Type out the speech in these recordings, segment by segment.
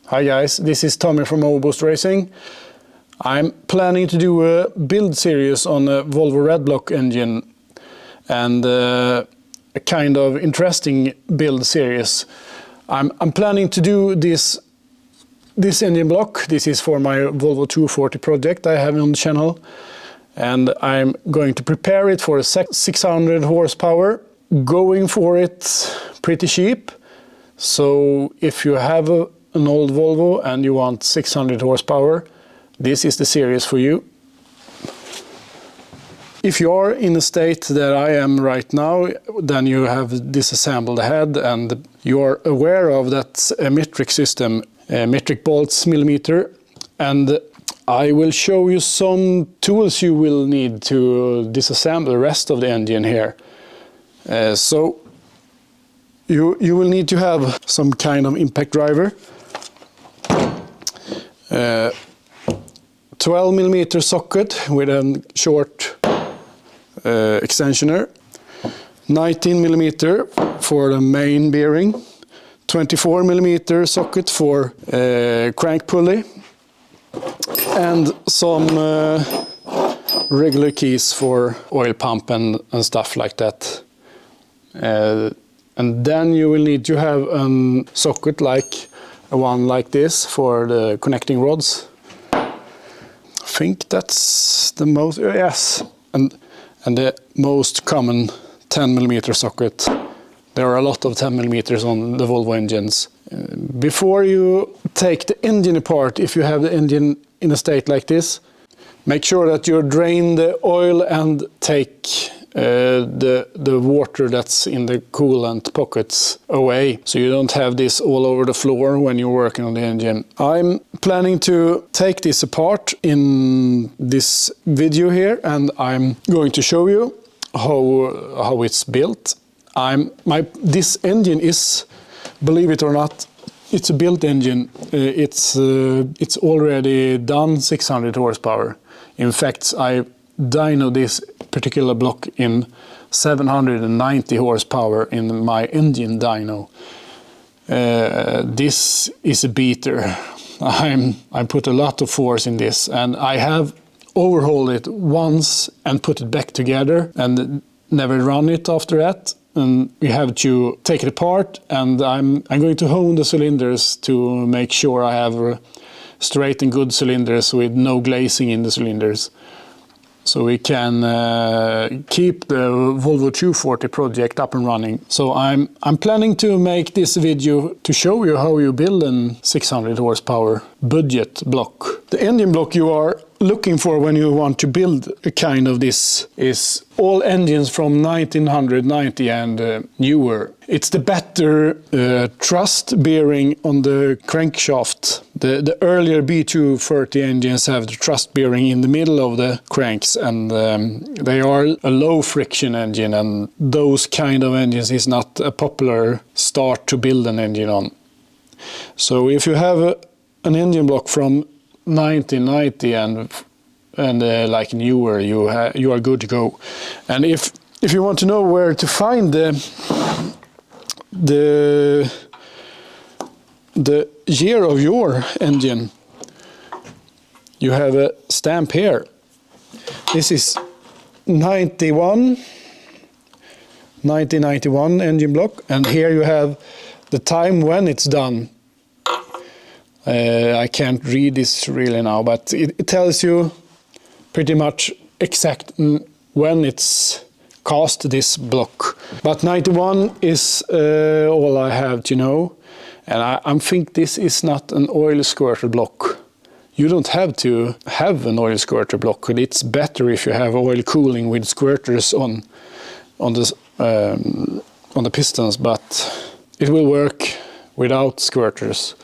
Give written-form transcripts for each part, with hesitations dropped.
Hi guys, this is Tommy from Boost Racing. I'm planning to do a build series on a Volvo Redblock engine and a kind of interesting build series. I'm planning to do this engine block. This is for my Volvo 240 project I have on the channel, and I'm going to prepare it for a 600 horsepower, going for it pretty cheap. So if you have an old Volvo and you want 600 horsepower, this is the series for you. If you are in a state that I am right now, then you have disassembled the head and you are aware of that metric system, metric bolts, millimeter, and I will show you some tools you will need to disassemble the rest of the engine here. So you will need to have some kind of impact driver, 12mm socket with a short extensioner, 19mm for the main bearing, 24mm socket for crank pulley, and some regular keys for oil pump and stuff like that. And then you will need to have a socket like one like this for the connecting rods. I think that's the most, yes, and the most common 10mm socket. There are a lot of 10mm on the Volvo engines. Before you take the engine apart, if you have the engine in a state like this, make sure that you drain the oil and take the water that's in the coolant pockets away, so you don't have this all over the floor when you're working on the engine. I'm planning to take this apart in this video here, and I'm going to show you how it's built. This engine is, believe it or not, it's a built engine. It's already done 600 horsepower. In fact, I dyno this particular block in 790 horsepower in my engine dyno. This is a beater. I put a lot of force in this, and I have overhauled it once and put it back together and never run it after that. And we have to take it apart, and I'm going to hone the cylinders to make sure I have straight and good cylinders with no glazing in the cylinders, so we can keep the Volvo 240 project up and running. So I'm planning to make this video to show you how you build a 600 horsepower budget block. The engine block you are looking for when you want to build a kind of this is all engines from 1990 and newer. It's the better thrust bearing on the crankshaft. The earlier B230 engines have the thrust bearing in the middle of the cranks, and they are a low friction engine, and those kind of engines is not a popular start to build an engine on. So if you have an engine block from 1990 and like newer, you are good to go. And if you want to know where to find the year of your engine, you have a stamp here. This is 1991 engine block, and here you have the time when it's done. I can't read this really now, but it tells you pretty much exact when it's cast, this block. But 91 is all I have to know, and I think this is not an oil squirter block. You don't have to have an oil squirter block. It's better if you have oil cooling with squirters on the pistons, but it will work without squirters.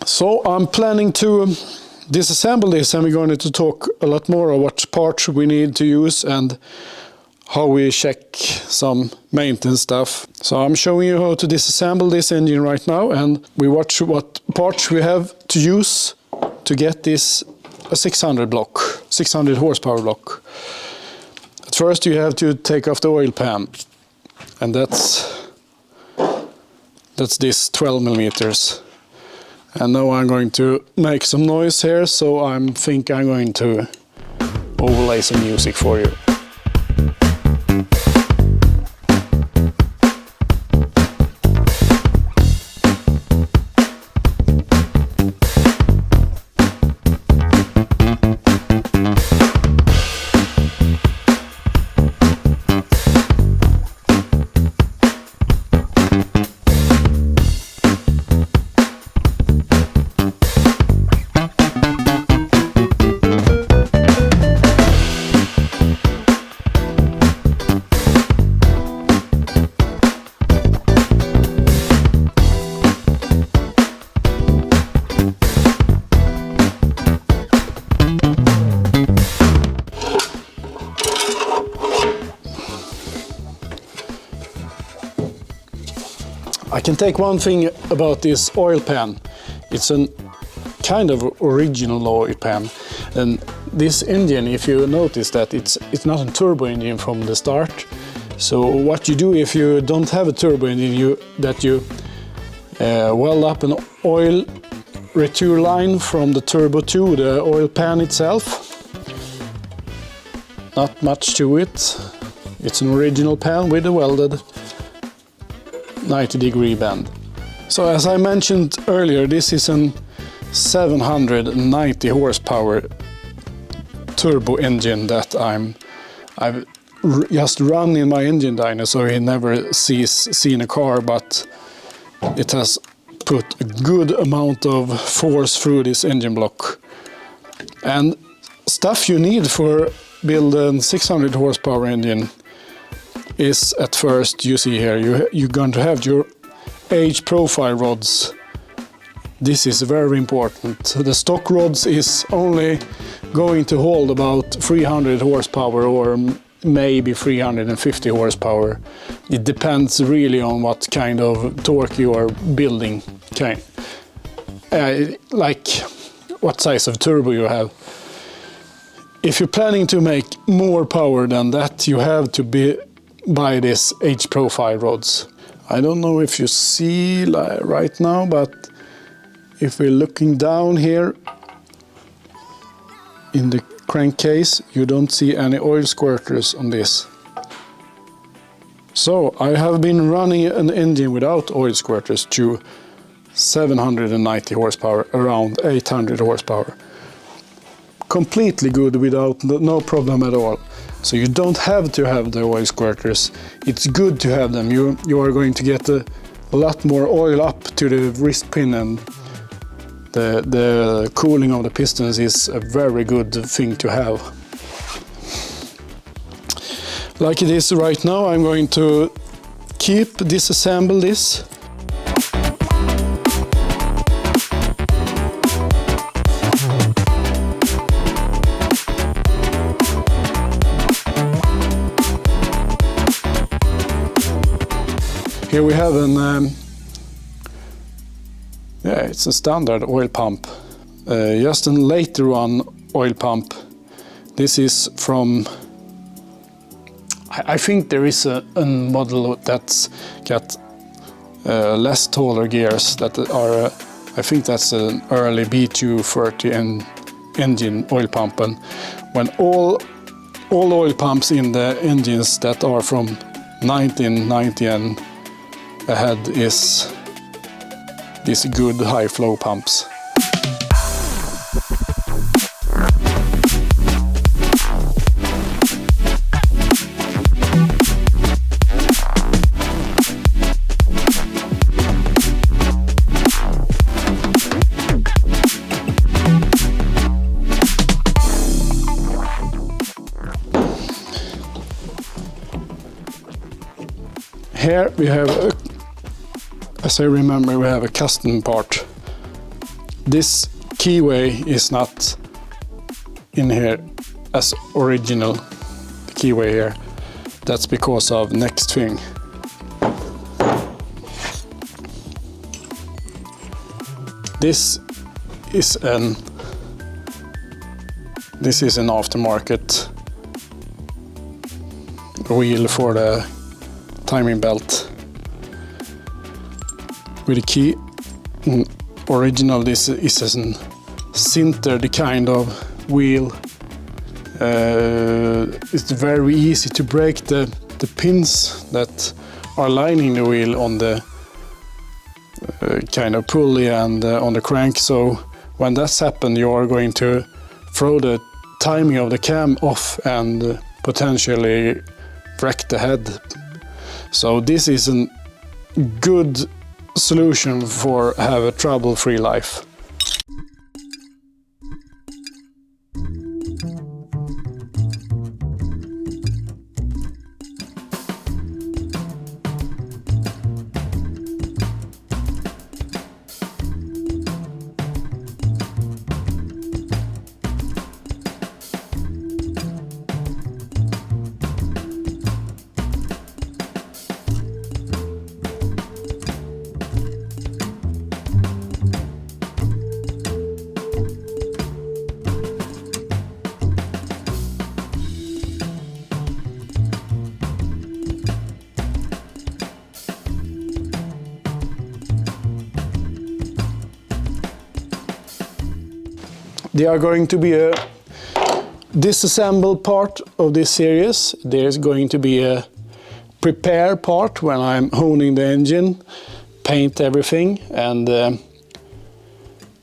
So I'm planning to disassemble this, and we're going to talk a lot more about what parts we need to use and how we check some maintenance stuff. So I'm showing you how to disassemble this engine right now, and we watch what parts we have to use to get this a 600 horsepower block. At first you have to take off the oil pan, and that's this 12 millimeters. And now I'm going to make some noise here, so I think I'm going to overlay some music for you. I can take one thing about this oil pan. It's a kind of original oil pan, and this engine, if you notice that it's not a turbo engine from the start. So what you do if you don't have a turbo engine, you weld up an oil return line from the turbo to the oil pan itself. Not much to it. It's an original pan with a welded 90-degree bend. So as I mentioned earlier, this is a 790 horsepower turbo engine that I've just run in my engine dyno, so he never seen a car, but it has put a good amount of force through this engine block. And stuff you need for building a 600 horsepower engine is, at first, you see here, you're going to have your H profile rods. This is very important. The stock rods is only going to hold about 300 horsepower or maybe 350 horsepower. It depends really on what kind of torque you are building, like what size of turbo you have. If you're planning to make more power than that, you have to buy this H profile rods. I don't know if you see right now, but if we're looking down here in the crankcase, you don't see any oil squirters on this. So I have been running an engine without oil squirters to 790 horsepower, around 800 horsepower. Completely good, without no problem at all. So you don't have to have the oil squirters. It's good to have them. You are going to get a lot more oil up to the wrist pin, and the cooling of the pistons is a very good thing to have. Like it is right now, I'm going to disassemble this. Here we have it's a standard oil pump, just a later one oil pump. This is from, I think there is a model that's got less taller gears that are, I think that's an early B230 engine oil pump. And when all oil pumps in the engines that are from 1990 and ahead is these good high flow pumps. Here we have as I remember, we have a custom part. This keyway is not in here as original, the keyway here. That's because of next thing. This is an aftermarket wheel for the timing belt with a key. original this is a sintered kind of wheel. It's very easy to break the pins that are lining the wheel on the kind of pulley and on the crank. So when that's happened, you are going to throw the timing of the cam off and potentially wreck the head. So this is a good solution for have a trouble-free life. There are going to be a disassemble part of this series. There's going to be a prepare part when I'm honing the engine, paint everything, and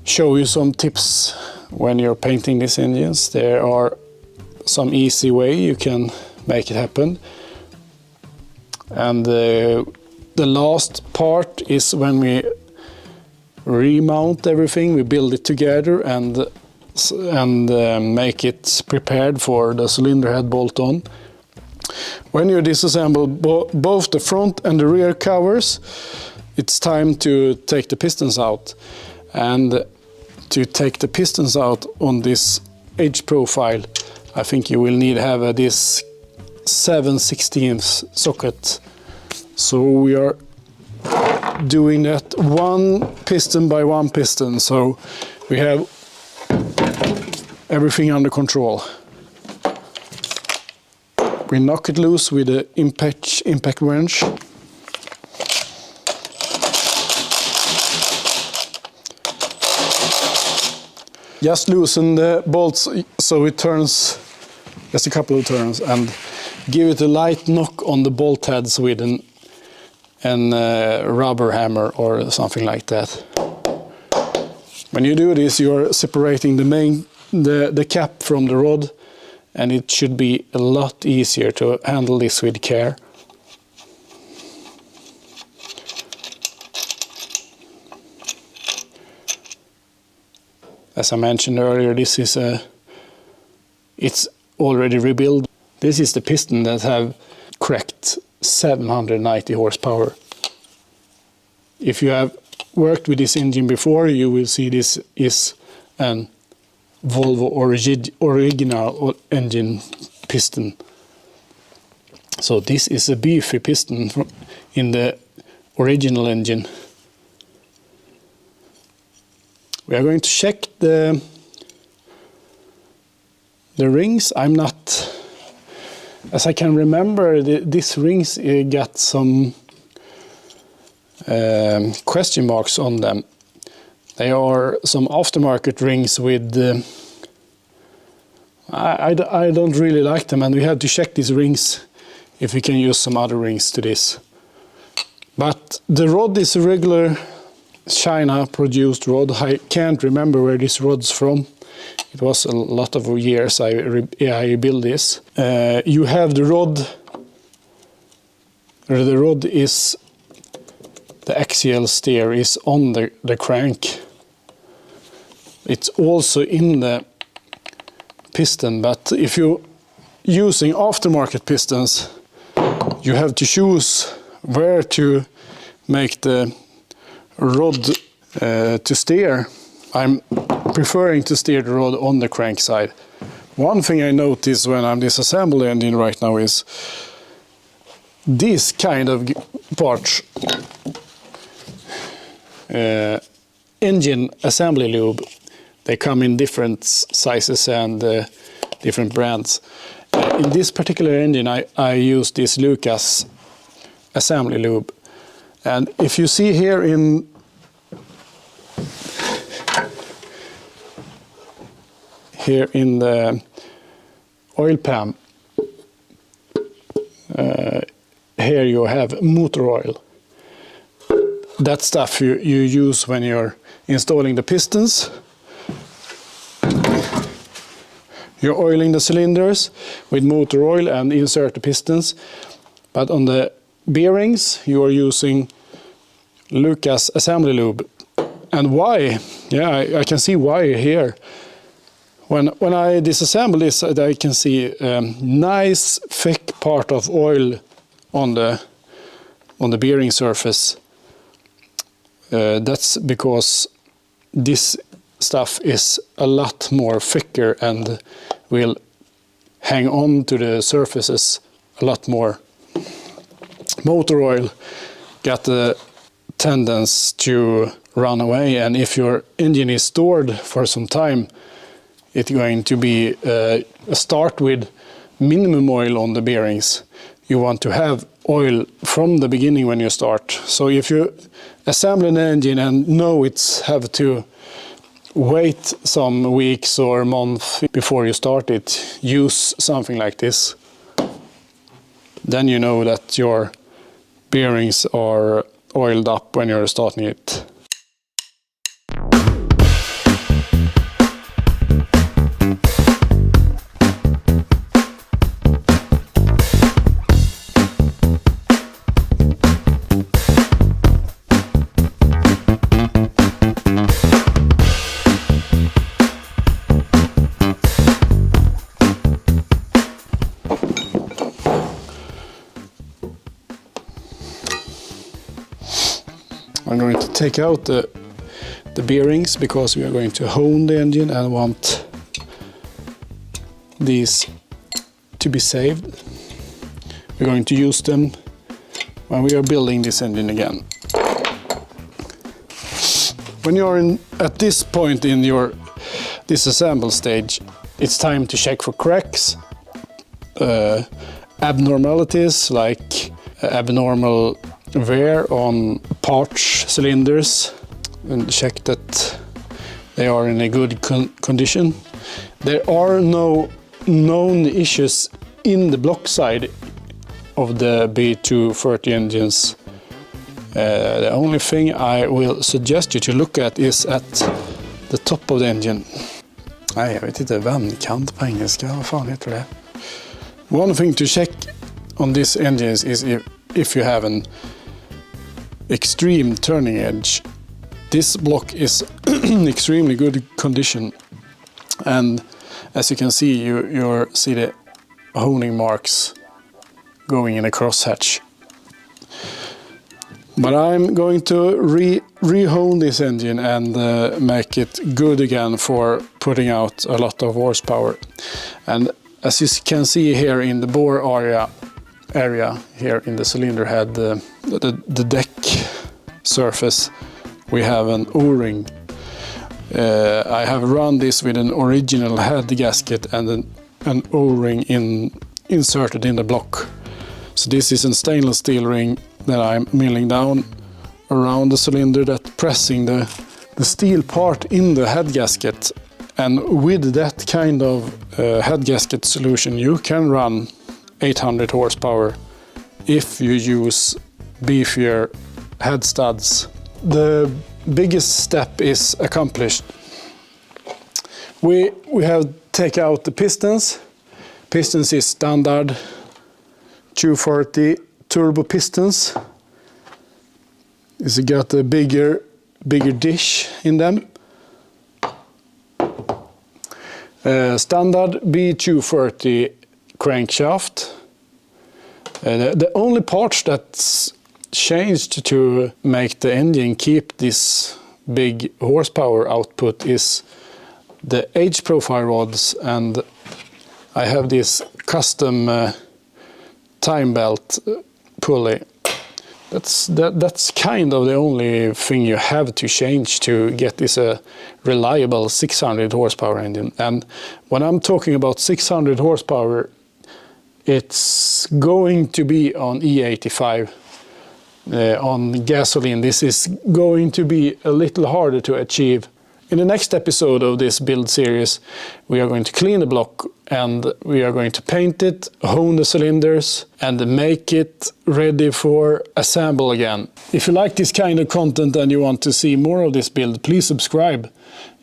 show you some tips when you're painting these engines. There are some easy way you can make it happen. And the last part is when we remount everything, we build it together and make it prepared for the cylinder head bolt on. When you disassemble both the front and the rear covers, it's time to take the pistons out. And to take the pistons out on this edge profile, I think you will need to have this 7/16 socket. So we are doing that one piston by one piston, so we have everything under control. We knock it loose with the impact wrench. Just loosen the bolts so it turns just a couple of turns, and give it a light knock on the bolt heads with an rubber hammer or something like that. When you do this, you are separating the cap from the rod, and it should be a lot easier to handle this with care. As I mentioned earlier, this is it's already rebuilt. This is the piston that have correct 790 horsepower. If you have worked with this engine before, you will see this is an Volvo original engine piston. So this is a beefy piston in the original engine. We are going to check the rings. I'm not, as I can remember, these rings got some question marks on them. They are some aftermarket rings with I don't really like them, and we have to check these rings if we can use some other rings to this. But the rod is a regular China produced rod. I can't remember where this rod's from. It was a lot of years I built this. You have the rod. The rod is the axial steer is on the crank. It's also in the piston, but if you're using aftermarket pistons, you have to choose where to make the rod to steer. I'm preferring to steer the rod on the crank side. One thing I notice when I'm disassembling the engine right now is this kind of parts. Engine assembly lube. They come in different sizes and different brands. In this particular engine, I use this Lucas assembly lube. And if you see here in here in the oil pan, here you have motor oil. That stuff you use when you're installing the pistons. You're oiling the cylinders with motor oil and insert the pistons. But on the bearings you are using Lucas assembly lube. And why? Yeah, I can see why here. When I disassemble this, I can see a nice thick part of oil on the bearing surface. That's because this stuff is a lot more thicker and will hang on to the surfaces a lot more. Motor oil got the tendency to run away, and if your engine is stored for some time, it's going to be a start with minimum oil on the bearings. You want to have oil from the beginning when you start. So if you assemble an engine and know it's have to wait some weeks or months before you start it, use something like this. Then you know that your bearings are oiled up when you're starting it. I'm going to take out the bearings because we are going to hone the engine and want these to be saved. We're going to use them when we are building this engine again. When you're at this point in your disassemble stage, it's time to check for cracks, abnormalities like abnormal wear on parts, cylinders, and check that they are in a good condition. There are no known issues in the block side of the B230 engines. The only thing I will suggest you to look at is at the top of the engine. Nej, jag vet inte, vändkant på engelska, vad fan heter det? One thing to check on this engine is if you have an extreme turning edge. This block is extremely good condition, and as you can see, you see the honing marks going in a crosshatch. But I'm going to re-hone this engine and make it good again for putting out a lot of horsepower. And as you can see here in the bore area here in the cylinder head, the deck surface, we have an O-ring. I have run this with an original head gasket and an O-ring inserted in the block. So this is a stainless steel ring that I'm milling down around the cylinder, that pressing the steel part in the head gasket. And with that kind of head gasket solution, you can run 800 horsepower if you use beefier head studs. The biggest step is accomplished. We have take out the pistons. Pistons is standard 230 turbo pistons. It's got a bigger dish in them. Standard B230 crankshaft. The only parts that's changed to make the engine keep this big horsepower output is the H profile rods, and I have this custom time belt pulley. That's kind of the only thing you have to change to get this a reliable 600 horsepower engine. And when I'm talking about 600 horsepower, it's going to be on E85. On gasoline, this is going to be a little harder to achieve. In the next episode of this build series, we are going to clean the block and we are going to paint it, hone the cylinders and make it ready for assemble again. If you like this kind of content and you want to see more of this build, please subscribe.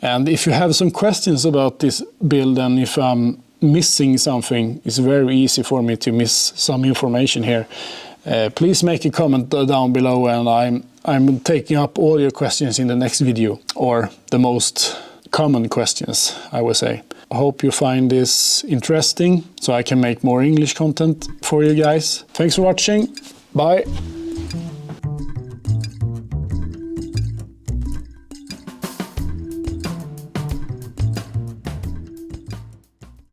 And if you have some questions about this build and if I'm missing something, it's very easy for me to miss some information here. Please make a comment down below and I'm taking up all your questions in the next video, or the most common questions, I would say. I hope you find this interesting so I can make more English content for you guys. Thanks for watching. Bye.